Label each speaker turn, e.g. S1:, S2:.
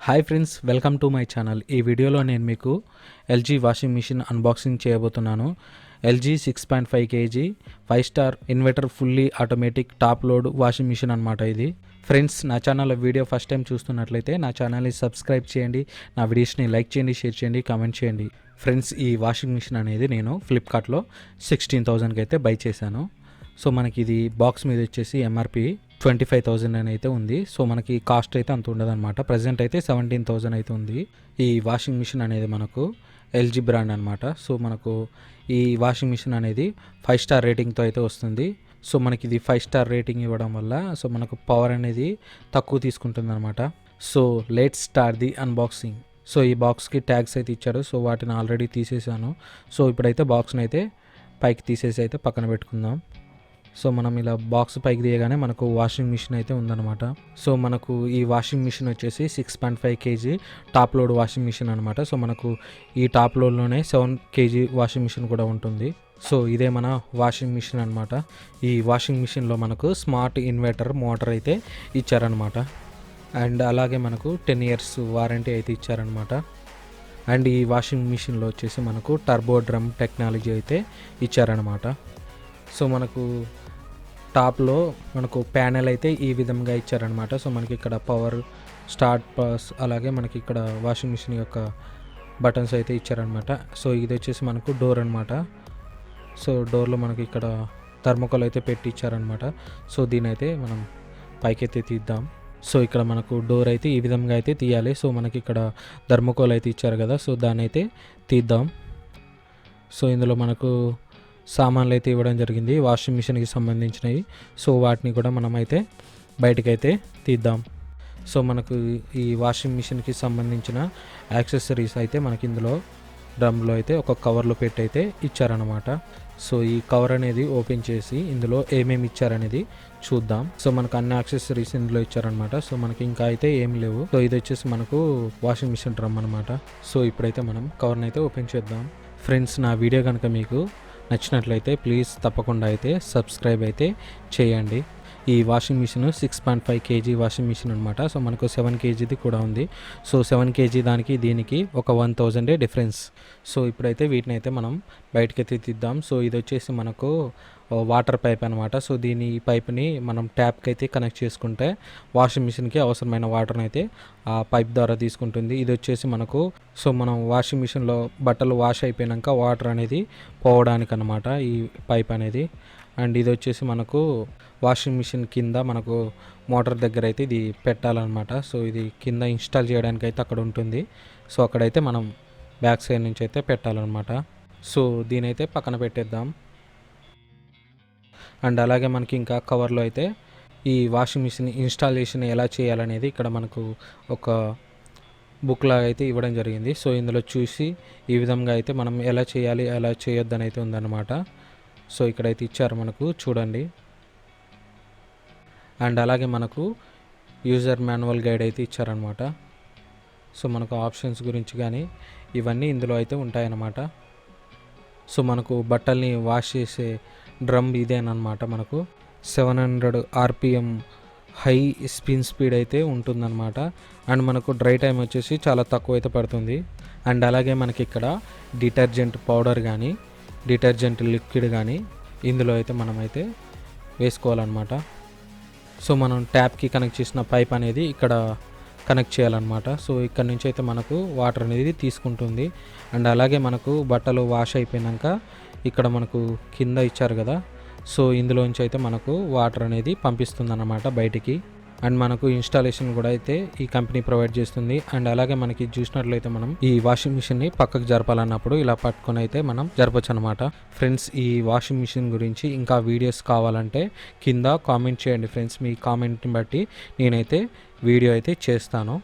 S1: Hi friends, welcome to my channel. ఈ వీడియోలో నేను మీకు ఎల్జీ వాషింగ్ మిషన్ అన్బాక్సింగ్ చేయబోతున్నాను. LG 6.5 KG 5 star inverter fully automatic top load washing machine అనమాట ఇది. ఫ్రెండ్స్, నా ఛానల్లో వీడియో ఫస్ట్ టైం చూస్తున్నట్లయితే నా ఛానల్ని సబ్స్క్రైబ్ చేయండి, నా వీడియోస్ని లైక్ చేయండి, షేర్ చేయండి, కామెంట్ చేయండి. ఫ్రెండ్స్, ఈ వాషింగ్ మిషన్ అనేది నేను ఫ్లిప్కార్ట్లో 16,000కి అయితే బై చేశాను. సో మనకి ఇది బాక్స్ మీద వచ్చేసి ఎంఆర్పి 25,000 అని అయితే ఉంది. సో మనకి కాస్ట్ అయితే అంత ఉండదు అనమాట. ప్రజెంట్ అయితే 17,000 అయితే ఉంది. ఈ వాషింగ్ మిషన్ అనేది మనకు ఎల్జీ బ్రాండ్ అనమాట. సో మనకు ఈ వాషింగ్ మిషన్ అనేది 5 స్టార్ రేటింగ్తో అయితే వస్తుంది. సో మనకి ఇది 5 స్టార్ రేటింగ్ ఇవ్వడం వల్ల సో మనకు పవర్ అనేది తక్కువ తీసుకుంటుంది అనమాట. So let's start the unboxing. So ఈ బాక్స్కి ట్యాగ్స్ అయితే ఇచ్చాడు. సో వాటిని ఆల్రెడీ తీసేసాను. సో ఇప్పుడైతే బాక్స్ని అయితే పైకి తీసేసి అయితే పక్కన పెట్టుకుందాం. సో మనం ఇలా బాక్స్ పైకి తీయగానే మనకు వాషింగ్ మిషన్ అయితే ఉందన్నమాట. సో మనకు ఈ వాషింగ్ మిషన్ వచ్చేసి 6.5 KG top load washing machine అనమాట. సో మనకు ఈ టాప్ లోడ్లోనే 7 కేజీ వాషింగ్ మిషన్ కూడా ఉంటుంది. సో ఇదే మన వాషింగ్ మిషన్ అనమాట. ఈ వాషింగ్ మిషన్లో మనకు స్మార్ట్ ఇన్వర్టర్ మోటార్ అయితే ఇచ్చారనమాట. అండ్ అలాగే మనకు 10 ఇయర్స్ వారంటీ అయితే ఇచ్చారనమాట. అండ్ ఈ వాషింగ్ మిషన్లో వచ్చేసి మనకు టర్బో డ్రమ్ టెక్నాలజీ అయితే ఇచ్చారనమాట. సో మనకు టాప్లో మనకు ప్యానెల్ అయితే ఈ విధంగా ఇచ్చారనమాట. సో మనకి ఇక్కడ పవర్, స్టార్ట్, పాస్, అలాగే మనకి ఇక్కడ వాషింగ్ మిషన్ యొక్క బటన్స్ అయితే ఇచ్చారనమాట. సో ఇది వచ్చేసి మనకు డోర్ అనమాట. సో డోర్లో మనకి ఇక్కడ థర్మోకోల్ అయితే పెట్టి ఇచ్చారనమాట. సో దీని అయితే మనం పైకైతే తీద్దాం. సో ఇక్కడ మనకు డోర్ అయితే ఈ విధంగా అయితే తీయాలి. సో మనకి ఇక్కడ థర్మోకోల్ అయితే ఇచ్చారు కదా, సో దాన్ని అయితే తీద్దాం. సో ఇందులో మనకు సామాన్లు అయితే ఇవ్వడం జరిగింది వాషింగ్ మిషన్కి సంబంధించినవి. సో వాటిని కూడా మనం అయితే బయటకైతే తీద్దాం. సో మనకు ఈ వాషింగ్ మిషన్కి సంబంధించిన యాక్సెసరీస్ అయితే మనకి ఇందులో డ్రమ్లో అయితే ఒక కవర్లో పెట్టి అయితే ఇచ్చారనమాట. సో ఈ కవర్ అనేది ఓపెన్ చేసి ఇందులో ఏమేమి ఇచ్చారనేది చూద్దాం. సో మనకు అన్ని యాక్సెసరీస్ ఇందులో ఇచ్చారనమాట. సో మనకి ఇంకా అయితే ఏం లేవు. సో ఇది వచ్చేసి మనకు వాషింగ్ మిషన్ డ్రమ్ అనమాట. సో ఇప్పుడైతే మనం కవర్ని అయితే ఓపెన్ చేద్దాం. ఫ్రెండ్స్, నా వీడియో కనుక మీకు నచ్చినట్లయితే ప్లీజ్ తప్పకుండా అయితే సబ్స్క్రైబ్ అయితే చేయండి. ఈ washing machine 6.5 KG washing machine అనమాట. సో మనకు 7 కేజీది కూడా ఉంది. సో 7 కేజీ దానికి దీనికి ఒక 1,000 డిఫరెన్స్. సో ఇప్పుడైతే వీటిని అయితే మనం బయటకైతే తీద్దాం. సో ఇది వచ్చేసి మనకు వాటర్ పైప్ అనమాట. సో దీని పైప్ని మనం ట్యాప్కి అయితే కనెక్ట్ చేసుకుంటే వాషింగ్ మిషన్కి అవసరమైన వాటర్ని అయితే ఆ పైప్ ద్వారా తీసుకుంటుంది. ఇది వచ్చేసి మనకు సో మనం వాషింగ్ మిషన్లో బట్టలు వాష్ అయిపోయాక వాటర్ అనేది పోవడానికి అనమాట ఈ పైప్ అనేది. అండ్ ఇది వచ్చేసి మనకు వాషింగ్ మిషన్ కింద మనకు మోటార్ దగ్గర అయితే ఇది పెట్టాలన్నమాట. సో ఇది కింద ఇన్స్టాల్ చేయడానికి అయితే అక్కడ ఉంటుంది. సో అక్కడైతే మనం బ్యాక్ సైడ్ నుంచి అయితే పెట్టాలన్నమాట. సో దీని అయితే పక్కన పెట్టేద్దాం. అండ్ అలాగే మనకి ఇంకా కవర్లో అయితే ఈ వాషింగ్ మిషన్ ఇన్స్టాలేషన్ ఎలా చేయాలనేది ఇక్కడ మనకు ఒక బుక్ లాగా అయితే ఇవ్వడం జరిగింది. సో ఇందులో చూసి ఈ విధంగా అయితే మనం ఎలా చేయాలి, ఎలా చేయొద్దని అయితే ఉందన్నమాట. సో ఇక్కడైతే ఇచ్చారు మనకు, చూడండి. అండ్ అలాగే మనకు యూజర్ మాన్యువల్ గైడ్ అయితే ఇచ్చారనమాట. సో మనకు ఆప్షన్స్ గురించి కానీ ఇవన్నీ ఇందులో అయితే ఉంటాయన్నమాట. సో మనకు బట్టల్ని వాష్ చేసే డ్రమ్ ఇదేనమాట. మనకు 700 RPM హై స్పిన్ స్పీడ్ అయితే ఉంటుందన్నమాట. అండ్ మనకు డ్రై టైం వచ్చేసి చాలా తక్కువ అయితే పడుతుంది. అండ్ అలాగే మనకి ఇక్కడ డిటర్జెంట్ పౌడర్ కానీ డిటర్జెంట్ లిక్విడ్ కానీ ఇందులో అయితే మనమైతే వేసుకోవాలన్నమాట. సో మనం ట్యాప్కి కనెక్ట్ చేసిన పైప్ అనేది ఇక్కడ కనెక్ట్ చేయాలన్నమాట. సో ఇక్కడ నుంచి అయితే మనకు వాటర్ అనేది తీసుకుంటుంది. అండ్ అలాగే మనకు బట్టలు వాష్ అయిపోయాక ఇక్కడ మనకు కింద ఇచ్చారు కదా, సో ఇందులోంచి అయితే మనకు వాటర్ అనేది పంపిస్తుంది అన్నమాట బయటికి. అండ్ మనకు ఇన్స్టాలేషన్ కూడా అయితే ఈ కంపెనీ ప్రొవైడ్ చేస్తుంది. అండ్ అలాగే మనకి చూసినట్లయితే మనం ఈ వాషింగ్ మిషన్ని పక్కకు జరపాలన్నప్పుడు ఇలా పట్టుకొని అయితే మనం జరపచ్చు అనమాట. ఫ్రెండ్స్, ఈ వాషింగ్ మిషన్ గురించి ఇంకా వీడియోస్ కావాలంటే కింద కామెంట్ చేయండి ఫ్రెండ్స్. మీ కామెంట్ని బట్టి నేనైతే వీడియో అయితే చేస్తాను.